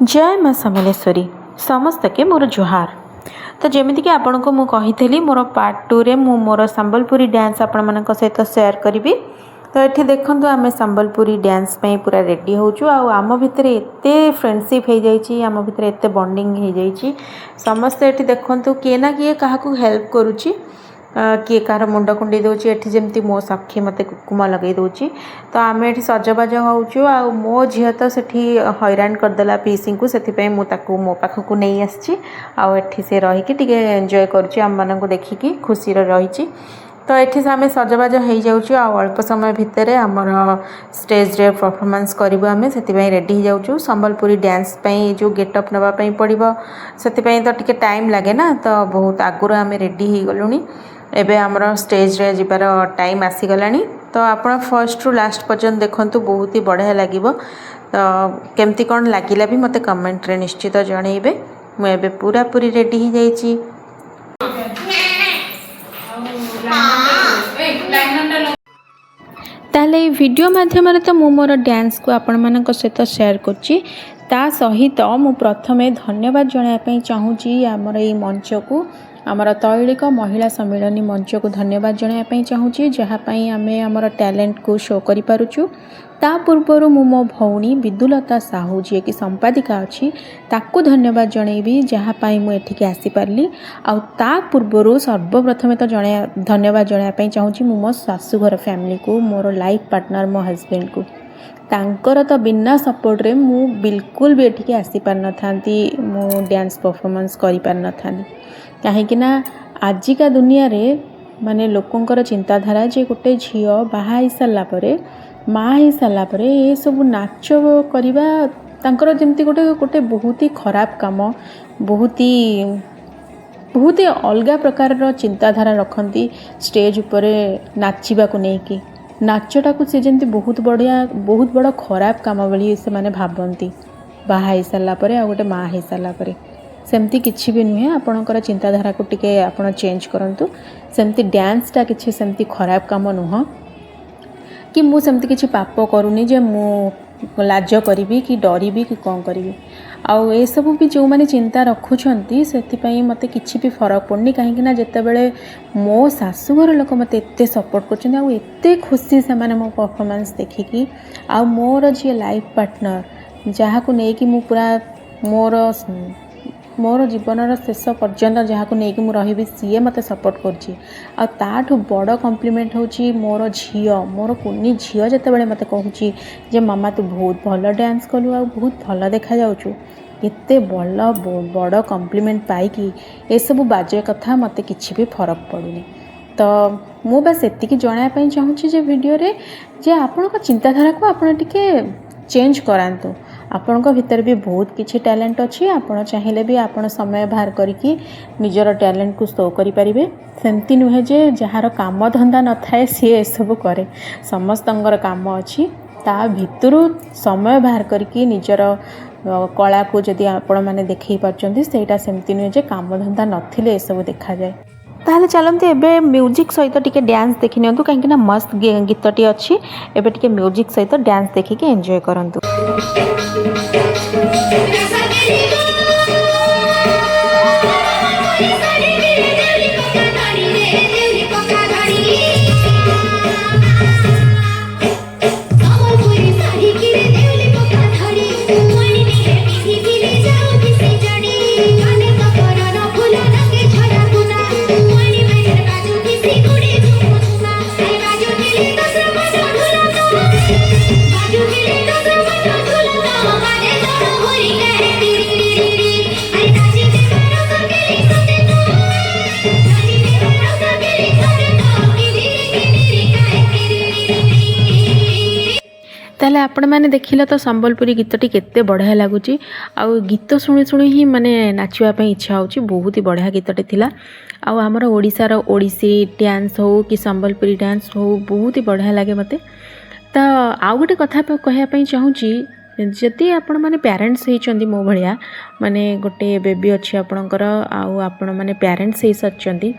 जय माँ समलेश्वरी समस्त के मोर जुहार। तो जमीक आपण को मुझे मोर पार्ट 2 रे मोर संबलपुरी डांस आपण मान सहित शेयर करी। तो ये देखो आम संबलपुरी डांस पूरा रेडी होचु आम भितर एत फ्रेंडशिप हो जाइए आम भितर एत बॉन्डिंग हो जाइए समस्ते ये देखु किए ना किए क्या हेल्प करुच्ची किए कार मुंड कुंडे दूसरी एठी जमती मो सखी मत कुकुम लगे दूसरी। तो आम ये सजबाज होचु आ मो झील तो से हैरान करदेला पीसी को से मो पाखक नहीं आसी से रहीकि एंजॉय करुच्ची आम मानक देखिकी खुशी रही। तो ये आम सजबाज हो जाऊँ अल्प समय भितर आमर स्टेज रे परफॉर्मेंस करूँ आम से रेडी हो जाऊँ संबलपुरी डांस जो गेटअप नापी पड़ो से तो टी टाइम लगे ना। तो बहुत आगुरी आम रेडी हो गलुनी एबे आमर स्टेज रे जिबार टाइम आसीगला। तो आपण फर्स्ट रु लास्ट पर्यंत देखंतु बहुत ही बढ़िया लगे। तो केमती कौन लगिला भी मते कमेंट रे निश्चित जनइबे। मुझे एबे पूरा पूरी रेडी हो जाइए। ताले वीडियो माध्यम तो मु मोर डांस को आपण मानक सहित शेयर करुच्ची। ता सहित मु प्रथमे धन्यवाद जणाइबा चाहूँगी आमर ये मंच को आमर तैलिक महिला सम्मेलन मंच को धन्यवाद जणाइबा चाहूँगी जहाँपाई आम आमर टैलेंट को शो करि पारुछु। ता पूर्वर मु मो भौणी विदुलता साहू जी कि संपादिका अच्छी ताकू धन्यवाद जनइबी जहाँपाई मु एठिके आसी पारली। आउ ता पूर्वर सर्वप्रथमे तो धन्यवाद जणाइबा चाहूँगी मु मो शाशुघर फैमिली को मोर लाइफ पार्टनर मो हस्बैंड को तांकर तो बिना सपोर्ट रे मु बिल्कुल भी एठिके आसी पार न थांती मु डांस परफॉर्मेंस करि पार न थानी। कहीं आजिका दुनिया रे माने लोकंकर चिंताधारा जे गोटे झील बाहा सारा माँ हो सारापर ये सब नाच करवा तांकर जमती गोटे गोटे बहुत ही खराब काम बहुत ही अलग प्रकार चिंताधारा रखती स्टेज उपर नाचवा को लेकिन नाचटा को सी जमी बहुत बड़ खराब काम बोली से माने भावती बाहा हो सारापर आ गोटे माँ हो सारापर सेमती किसी भी नुहे। आपणकर चिंताधारा को टिके आपण चेंज करंतु। सेमती डांसटा किसी सेमती खराब काम नुह कि मु सेमती किसी पाप करूनी जे मु लाज करी कि डरबी कि कौन करी आउ ए सब भी जो माने चिंता रखुछंती से मते किसी भी फरक पड़नी कहीं जिते बड़े मो शाशुघर लोक मते एते सपोर्ट करछन आउ एते खुशी से माने मो परफॉर्मेंस देखिकी आउ मोर जे लाइफ पार्टनर जहाँ को लेकिन मु पूरा मोर जीवन शेष पर्यंत जहाँ को लेकिन मु रही सी मते सपोर्ट करछि। आ ताठू बड़ कम्प्लीमेंट होची मोर झील मोर कुनी झील जिते बड़े मते कहूची जे मामा तू बहुत भल डांस कलु आ बहुत भल देखा जाउछु एते बड़ कम्प्लीमेंट पाइकी ए सब बाजे कथा मते किछि भी फरक पड़ुनी। तो मु बस एतिकी जणाइबा चाहूँगी जे वीडियो रे जे आपनका चिंताधारा को आपण टिके चेंज करांतु। आपण भितर भी बहुत किसी टैलेंट अच्छी आपण चाहिए भी आपण समय बाहर करके निजर टैलेंट को शो करि परिबे। सेमती नुहे जे जार काम धंदा न थाए सी ए सब करे समस्तंगर काम अच्छी ता भितरु समय बाहर करके निजर कला को जदि आपण माने देखै पारचंती सेटा सेमती नुहे जे काम धंदा नथिले ए सब देखा जाए। ताहले चलते एबे म्यूजिक सहित टिके डांस देखि नियंतु कहीं मस्त गीतटी अच्छी एबे टिके म्यूजिक सहित डांस देखिके एंजॉय करंतु। ताले आपण मैंने देखिले तो संबलपुरी गीतटी केते बढ़िया लगुच आउ गीत शुणी शुणी ही माने नाचवाई इच्छा होची बहुत ही बढ़िया गीतटे थिला। आउ हमर ओडिशार ओडिसी डांस हो कि संबलपुरी डांस हो बहुत ही बढ़िया लगे मते। तो आउ गोटे कथा कहवाई चाहूँगी जदि आपण माने पेरेंट्स होइचंदी मो भलिया माने गोटे बेबी अच्छी आपणकर आउ आपण माने पेरेंट्स होई सच्चंदी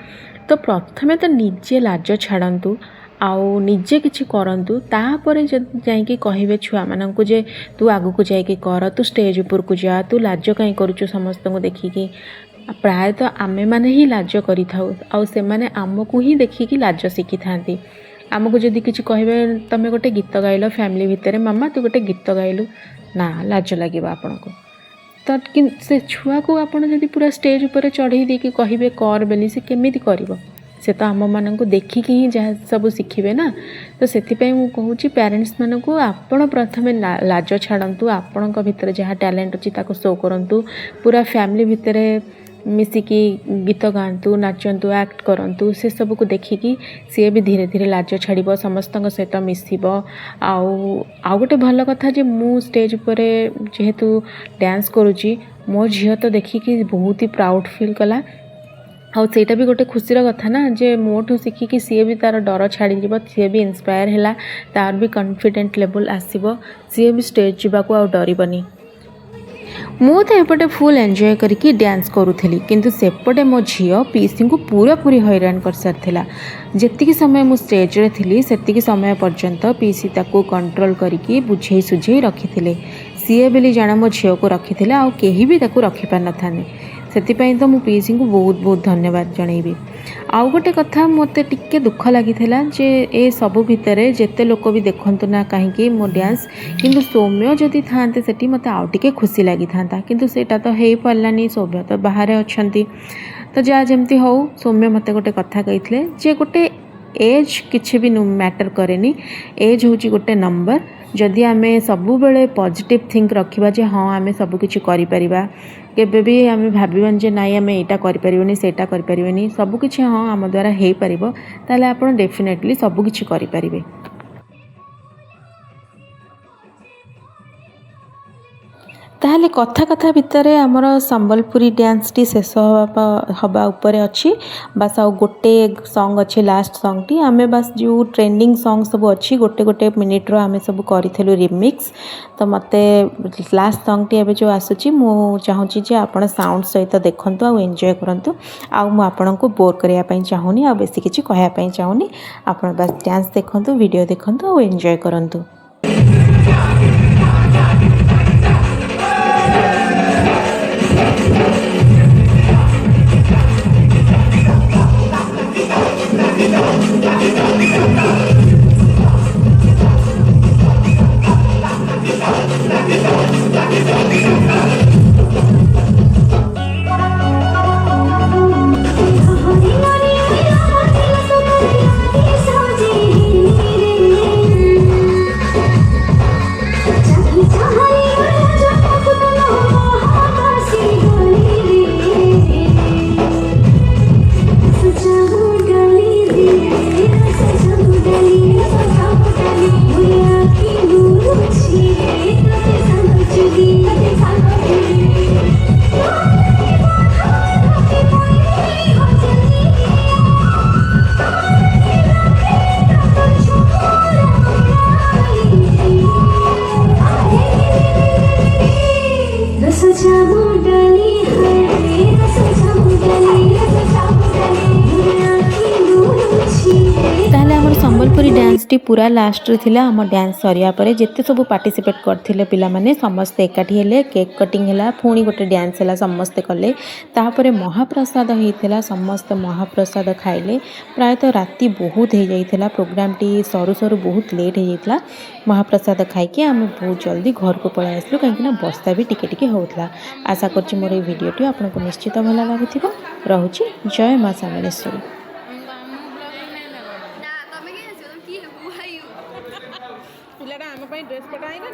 तो प्रथमे तो निजे लाज छाड़ंतु आउ निजे किछि करंतु तापरे जाइके कहिबे छुआ मानंकु जे तू आगु को जाइके कर तू स्टेज ऊपर को जा तू लाज काई करूछु समस्त को देखिकी प्राय तो आमे माने ही लाज करि थाउ आउ से माने आमको ही देखिकी लाज शिखि थांती आमको जदि किछि कहबे तमे गोटे गीत गाइलो फैमिली भितर मामा तू गोटे गीत गाइलु ना लाज लागिबा आपनको तो से छुआ को आपण जदि पूरा स्टेज ऊपर चढ़ई देकी कहिबे कर बेली से केमिति करिवो से तो आम मानक देखिकी ही जहाँ सब शिखे ना तो से कहूँ पेरेंट्स मानक आपण प्रथम लाज छाड़ू आपण भितर जहाँ टैलेंट अच्छी शो करूँ पूरा फैमिली भितर मिसिकी गीत गातु नाचंतु एक्ट करूँ से सब को देखिकी सी भी धीरे धीरे लाज छाड़ समस्त सहित मिसब आउ गोटे भल कथा जे मु स्टेज पर जेहेतु डांस करुँची मो झील तो देखिकी बहुत ही प्राउड फील कला आउ सेटा भी गोटे खुशीर कथा ना जे मोठू शिखिकी सी भी तार डर छाड़ी सी भी इंस्पायर है तार भी कॉन्फिडेंट लेवल आसीबो सी भी स्टेज जावाक आ डरबनी मु तो एपटे फुल एंजॉय करके डांस करूथली किंतु सेपटे मो झियो पीसी को पूरा पूरी हैरान कर सारथिला जेतिकी समय मु स्टेज रे थिली सेतिकी समय पर्यंत पीसी ताको कंट्रोल करके बुझेई सुझेई रखिथिले सीए बेली जाना मो झियो को रखिथिले आ केही भी ताको रखि पार नथाने सेतिपाई तो मु पीसी को बहुत बहुत धन्यवाद जनइबी आउ गोटे कथा मते टिके दुख लागिथिला जे ए सबु भितरे जेते लोक भी देखंतु ना कहीं मो डांस किंतु सौम्य जदि थांते सेठी मते आउ टिके खुशी लागि थांता किंतु सेटा तो हेई पारलानी सौम्य तो बाहर अछंती तो जा जेमती हो सौम्य मते गोटे कथा कहिथिले जे गोटे एज किछि भी मैटर करेनी एज होची गोटे नंबर जदि आमे सबु बेले पॉजिटिव थिंक रखिबा जे हाँ आमे सबु किछि करि परिबा केबे भी आमे भाबिबन जे नाइ आमे एटा करि परिबनी सेटा करि परिबनी सबु किछि हाँ आम द्वारा हेई परिबो ताले आपण डेफिनेटली सबु किछि करि परिबे ताहले कथा कथा भितर आमर संबलपुरी डांस टी शेष हवा ऊपर अच्छी बास आउ गोटे सॉन्ग अच्छे लास्ट सॉन्ग टी आमे बास जो ट्रेंडिंग सॉन्ग सब अच्छी गोटे गोटे मिनिट रो आमे सब करिथेलु रिमिक्स तो मते लास्ट सॉन्ग टी एबे जो आसुची मु चाहूची जे आपण साउंड सहित देखंतु आ एन्जॉय करंतु आ मु आपण को बोर करिया पई चाहूनी आ बेसी किछि कहया पई चाहूनी आपण बस डांस देखंतु वीडियो देखंतु आ एन्जॉय करंतु। संबलपुरी डांस टी पूरा लास्ट रे थिला हम डांस सरिया परे जेते सब पार्टिसिपेट करथिले पिला माने समस्त एकाठी हेले केक कटिंग हैला पुणी गोटे डांस हैला समस्त कले तापरे महाप्रसाद हेइथिला समस्त महाप्रसाद खाइले प्रायतः राति बहुत हो जाइथिला प्रोग्राम टी सरू सरू बहुत लेट हो जाइथिला महाप्रसाद खाइके आम बहुत जल्दी घर को पळा आसलु कहीं बस्ता भी टिके टिके होउथला आशा करछि मोर ए वीडियोटी आपनको निश्चित भल लागुथिबो रहउछि जय मां सामलेश्वरी। ପିଲାଟା ଆମ ପାଇଁ ଡ୍ରେସ୍ ପଟା ହେଇନା